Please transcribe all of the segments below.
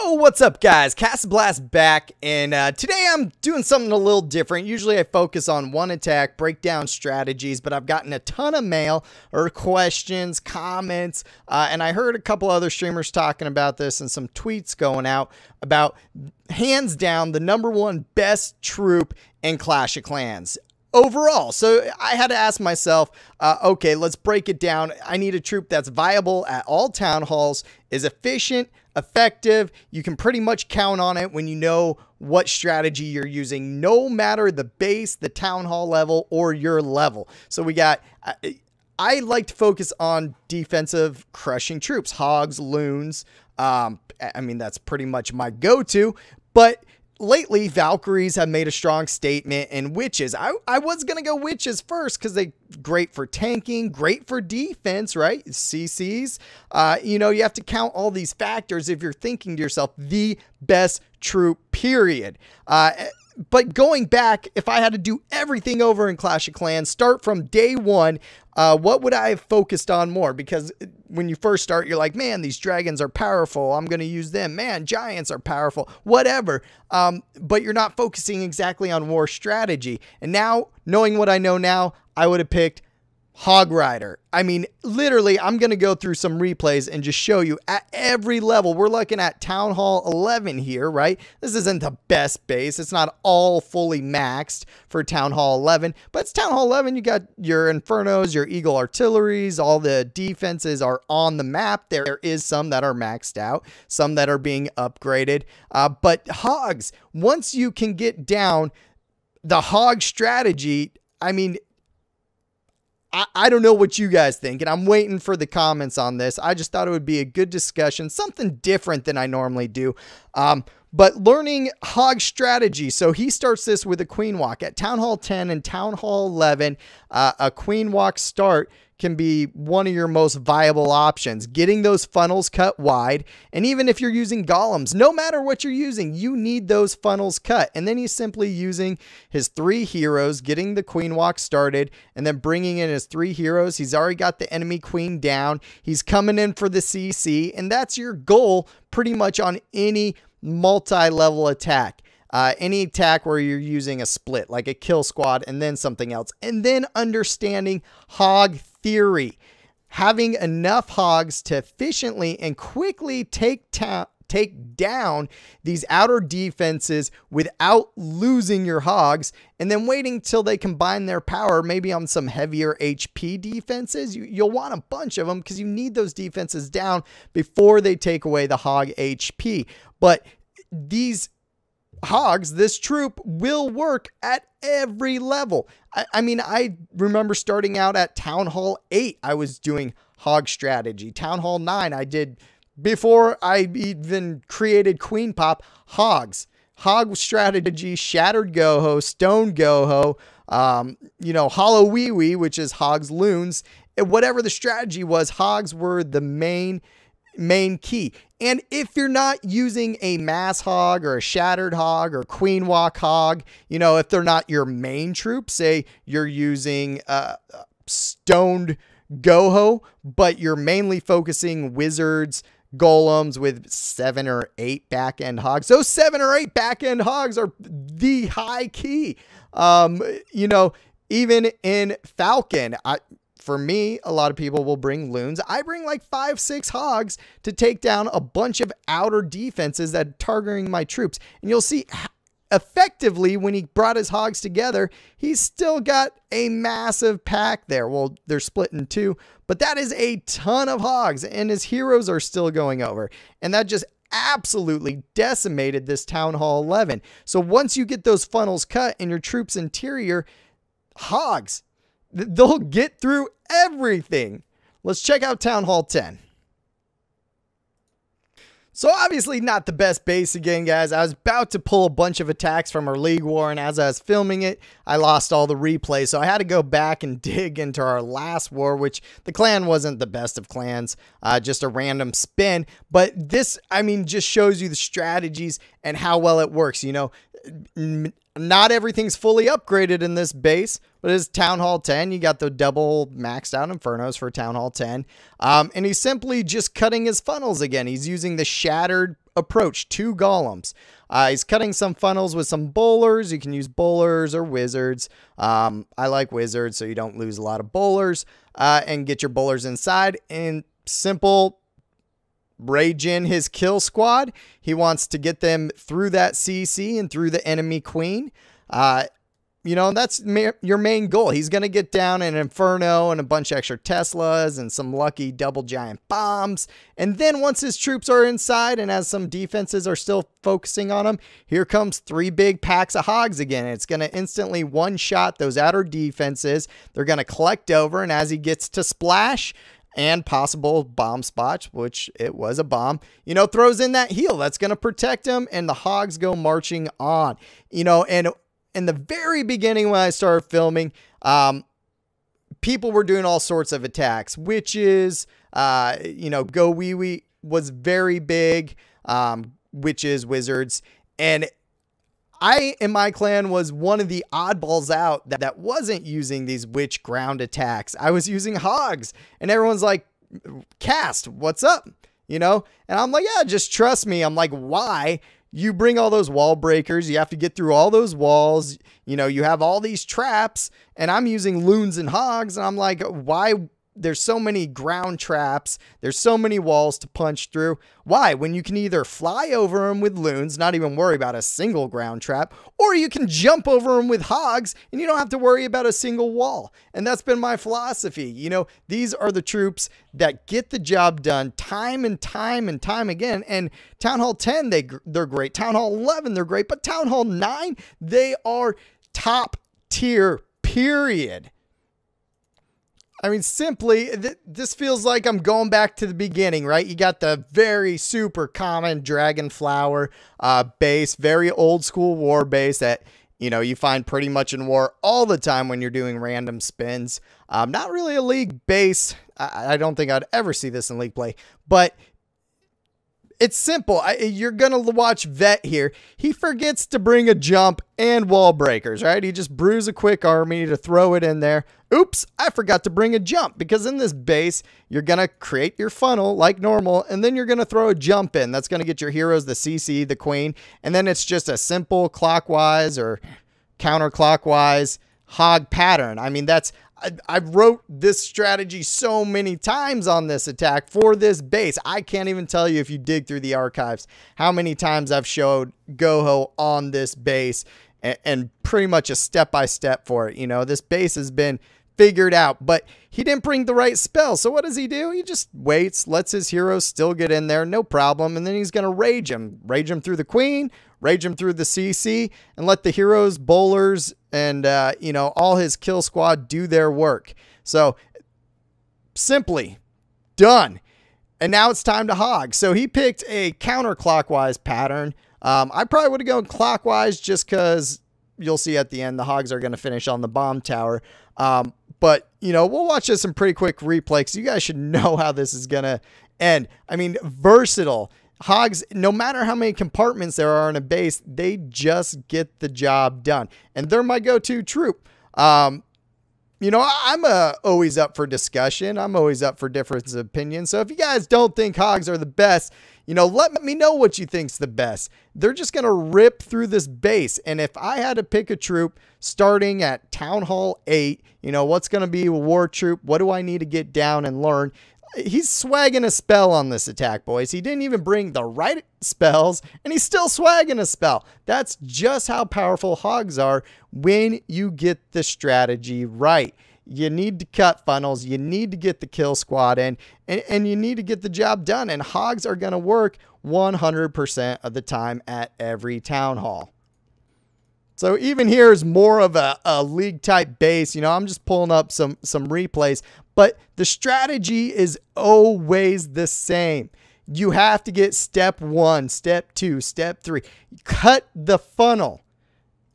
Yo, what's up guys? CastnBlast back, and today I'm doing something a little different. Usually I focus on one attack, break down strategies, but I've gotten a ton of mail or questions, comments, and I heard a couple other streamers talking about this and some tweets going out about hands down the #1 best troop in Clash of Clans overall. So I had to ask myself, okay, let's break it down. I need a troop that's viable at all town halls, is efficient, effective. You can pretty much count on it when you know what strategy you're using, no matter the base, the town hall level, or your level. So we got, I like to focus on defensive crushing troops, hogs, loons. I mean, that's pretty much my go-to, but lately, Valkyries have made a strong statement, and witches. I was going to go witches first because they great for tanking, great for defense, right? CCs. You know, you have to count all these factors if you're thinking to yourself, the best troop, period. But going back, if I had to do everything over in Clash of Clans, start from day one, what would I have focused on more? Because when you first start, you're like, man, these dragons are powerful. I'm going to use them. Man, giants are powerful, whatever. But you're not focusing exactly on war strategy. And now, knowing what I know now, I would have picked Hog Rider. I mean, literally, I'm going to go through some replays and just show you at every level. We're looking at Town Hall 11 here, right? This isn't the best base. It's not all fully maxed for Town Hall 11, but it's Town Hall 11. You got your Infernos, your Eagle Artilleries, all the defenses are on the map. There is some that are maxed out, some that are being upgraded, but Hogs, once you can get down the Hog strategy, I mean, I don't know what you guys think, and I'm waiting for the comments on this. I just thought it would be a good discussion, something different than I normally do. But learning Hog strategy. So he starts this with a Queen Walk. At Town Hall 10 and Town Hall 11, a Queen Walk start can be one of your most viable options. Getting those funnels cut wide, and even if you're using golems, no matter what you're using, you need those funnels cut. And then he's simply using his 3 heroes, getting the Queen Walk started, and then bringing in his 3 heroes. He's already got the enemy queen down. He's coming in for the CC, and that's your goal pretty much on any multi-level attack. Any attack where you're using a split, like a kill squad and then something else. And then understanding hog theory. Having enough hogs to efficiently and quickly take down these outer defenses without losing your hogs, and then waiting till they combine their power, maybe on some heavier HP defenses. You'll want a bunch of them because you need those defenses down before they take away the hog HP. But these hogs, this troop will work at every level. I mean, I remember starting out at Town Hall 8, I was doing hog strategy. Town Hall 9, I did, before I even created Queen Pop, hogs. Hog strategy, Shattered Goho, Stone Goho, you know, Hollow Wee Wee, which is hogs, loons. Whatever the strategy was, hogs were the main key. And if you're not using a mass hog or a shattered hog or Queen Walk hog, you know, if they're not your main troop, say you're using stoned Goho, but you're mainly focusing wizards, golems with 7 or 8 back-end hogs. Those 7 or 8 back-end hogs are the high key. You know, even in Falcon, for me, a lot of people will bring loons. I bring like 5, 6 hogs to take down a bunch of outer defenses that are targeting my troops. And you'll see effectively when he brought his hogs together, he's still got a massive pack there. Well, they're split in 2, but that is a ton of hogs, and his heroes are still going over. And that just absolutely decimated this Town Hall 11. So once you get those funnels cut in your troops' interior, hogs, they'll get through everything. Let's check out Town Hall 10. So obviously not the best base again, guys. I was about to pull a bunch of attacks from our League War, and as I was filming it, I lost all the replays. So I had to go back and dig into our last war, which the clan wasn't the best of clans, just a random spin. But this, I mean, just shows you the strategies and how well it works. You know, not everything's fully upgraded in this base, but it's Town Hall 10. You got the double maxed out Infernos for Town Hall 10. And he's simply just cutting his funnels again. He's using the Shattered approach, 2 golems. He's cutting some funnels with some bowlers. You can use bowlers or wizards. I like wizards so you don't lose a lot of bowlers, and get your bowlers inside. And simple, rage in his kill squad. He wants to get them through that CC and through the enemy queen. You know, that's your main goal. He's going to get down an Inferno and a bunch of extra Teslas and some lucky double giant bombs. And then once his troops are inside and as some defenses are still focusing on him, here comes 3 big packs of hogs again. It's going to instantly one-shot those outer defenses. They're going to collect over, and as he gets to splash and possible bomb spots, which it was a bomb, you know, throws in that heal. That's going to protect him, and the hogs go marching on. You know, and in the very beginning when I started filming, people were doing all sorts of attacks. Witches, you know, Go Wee Wee was very big. Witches, wizards. And I, in my clan, was one of the oddballs out that wasn't using these witch ground attacks. I was using hogs. And everyone's like, Cast, what's up? You know? And I'm like, yeah, just trust me. I'm like, why? You bring all those wall breakers. You have to get through all those walls. You know, you have all these traps, and I'm using loons and hogs. And I'm like, why? There's so many ground traps. There's so many walls to punch through. Why? When you can either fly over them with loons, not even worry about a single ground trap, or you can jump over them with hogs and you don't have to worry about a single wall. And that's been my philosophy. You know, these are the troops that get the job done time and time and time again. And Town Hall 10, they're great. Town Hall 11, they're great. But Town Hall 9, they are top tier, period. I mean, simply, this feels like I'm going back to the beginning, right? You got the very super common Dragonflower base, very old school war base that, you know, you find pretty much in war all the time when you're doing random spins. Not really a league base. I don't think I'd ever see this in league play, but it's simple. You're going to watch Vet here. He forgets to bring a jump and wall breakers, right? He just brews a quick army to throw it in there. Oops, I forgot to bring a jump, because in this base, you're going to create your funnel like normal, and then you're going to throw a jump in. That's going to get your heroes the CC, the queen, and then it's just a simple clockwise or counterclockwise hog pattern. I mean, I wrote this strategy so many times on this attack for this base. I can't even tell you, if you dig through the archives, how many times I've showed Goho on this base and pretty much a step-by-step for it. You know, this base has been figured out, but he didn't bring the right spell. So what does he do? He just waits, lets his heroes still get in there, no problem, and then he's going to rage him through the queen, rage him through the CC, and let the heroes, bowlers, and, you know, all his kill squad do their work. So simply done. And now it's time to hog. So he picked a counterclockwise pattern. I probably would have gone clockwise just because you'll see at the end the hogs are going to finish on the bomb tower. But, you know, we'll watch this in pretty quick replay because you guys should know how this is going to end. I mean, versatile. Hogs, no matter how many compartments there are in a base, they just get the job done. And they're my go-to troop. You know, I'm always up for discussion. I'm always up for difference of opinion. So if you guys don't think hogs are the best, you know, let me know what you think's the best. They're just going to rip through this base. And if I had to pick a troop starting at Town Hall 8, you know, what's going to be a war troop? What do I need to get down and learn? He's swagging a spell on this attack, boys. He didn't even bring the right spells, and he's still swagging a spell. That's just how powerful hogs are when you get the strategy right. You need to cut funnels. You need to get the kill squad in, and you need to get the job done. And hogs are going to work 100% of the time at every town hall. So even here is more of a league type base. You know, I'm just pulling up some replays, but the strategy is always the same. You have to get step 1, step 2, step 3. Cut the funnel.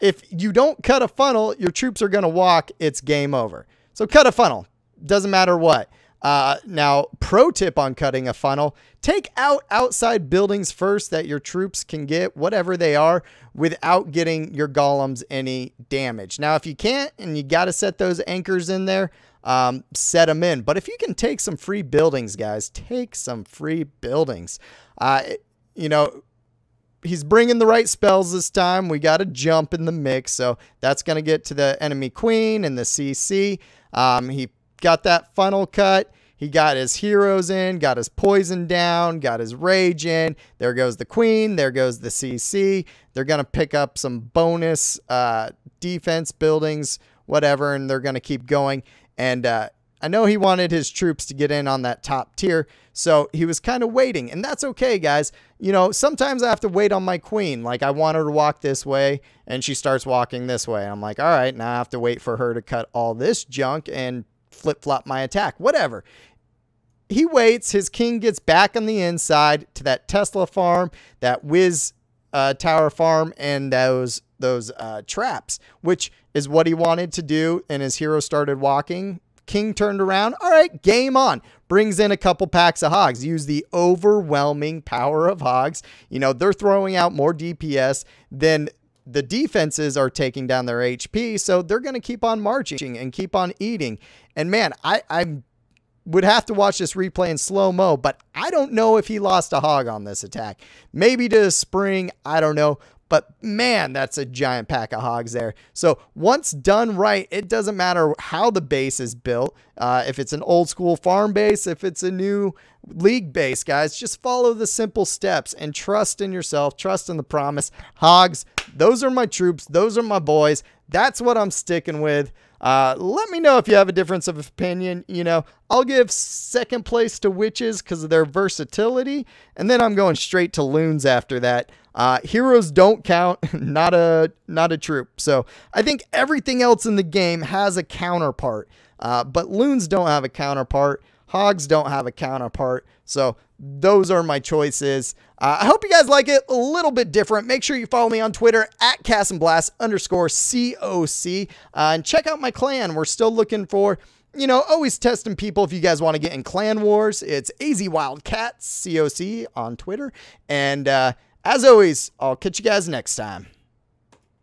If you don't cut a funnel, your troops are going to walk. It's game over. So cut a funnel. Doesn't matter what. Now, pro tip on cutting a funnel, take out outside buildings first that your troops can get, whatever they are, without getting your golems any damage. Now, if you can't and you got to set those anchors in there, set them in. But if you can take some free buildings, guys, take some free buildings. You know, he's bringing the right spells this time. We got a jump in the mix, so that's going to get to the enemy queen and the CC. He got that funnel cut. He got his heroes in, got his poison down, got his rage in. There goes the queen. There goes the CC. They're going to pick up some bonus defense buildings, whatever, and they're going to keep going. And I know he wanted his troops to get in on that top tier, so he was kind of waiting, and that's okay, guys. You know, sometimes I have to wait on my queen. Like, I want her to walk this way, and she starts walking this way. I'm like, all right, now I have to wait for her to cut all this junk and flip-flop my attack, whatever. He waits. His king gets back on the inside to that Tesla farm, that Wiz tower farm, and those traps, which is what he wanted to do, and his hero started walking. King turned around. All right, game on. Brings in a couple packs of hogs. Use the overwhelming power of hogs. You know, they're throwing out more DPS than the defenses are taking down their HP, so they're going to keep on marching and keep on eating. And man, I would have to watch this replay in slow-mo, but I don't know if he lost a hog on this attack. Maybe to a spring, I don't know. But man, that's a giant pack of hogs there. So once done right, it doesn't matter how the base is built. If it's an old school farm base, if it's a new league base, guys, just follow the simple steps and trust in yourself, trust in the promise. Hogs, those are my troops. Those are my boys. That's what I'm sticking with. Let me know if you have a difference of opinion. You know, I'll give second place to witches because of their versatility, and then I'm going straight to loons after that. Heroes don't count, not a troop. So I think everything else in the game has a counterpart, but loons don't have a counterpart. Hogs don't have a counterpart. So those are my choices. I hope you guys like it a little bit different. Make sure you follow me on Twitter at CastnBlastCOC, and check out my clan. We're still looking for, you know, always testing people. If you guys want to get in clan wars, it's AZWildcats COC on Twitter. And as always, I'll catch you guys next time.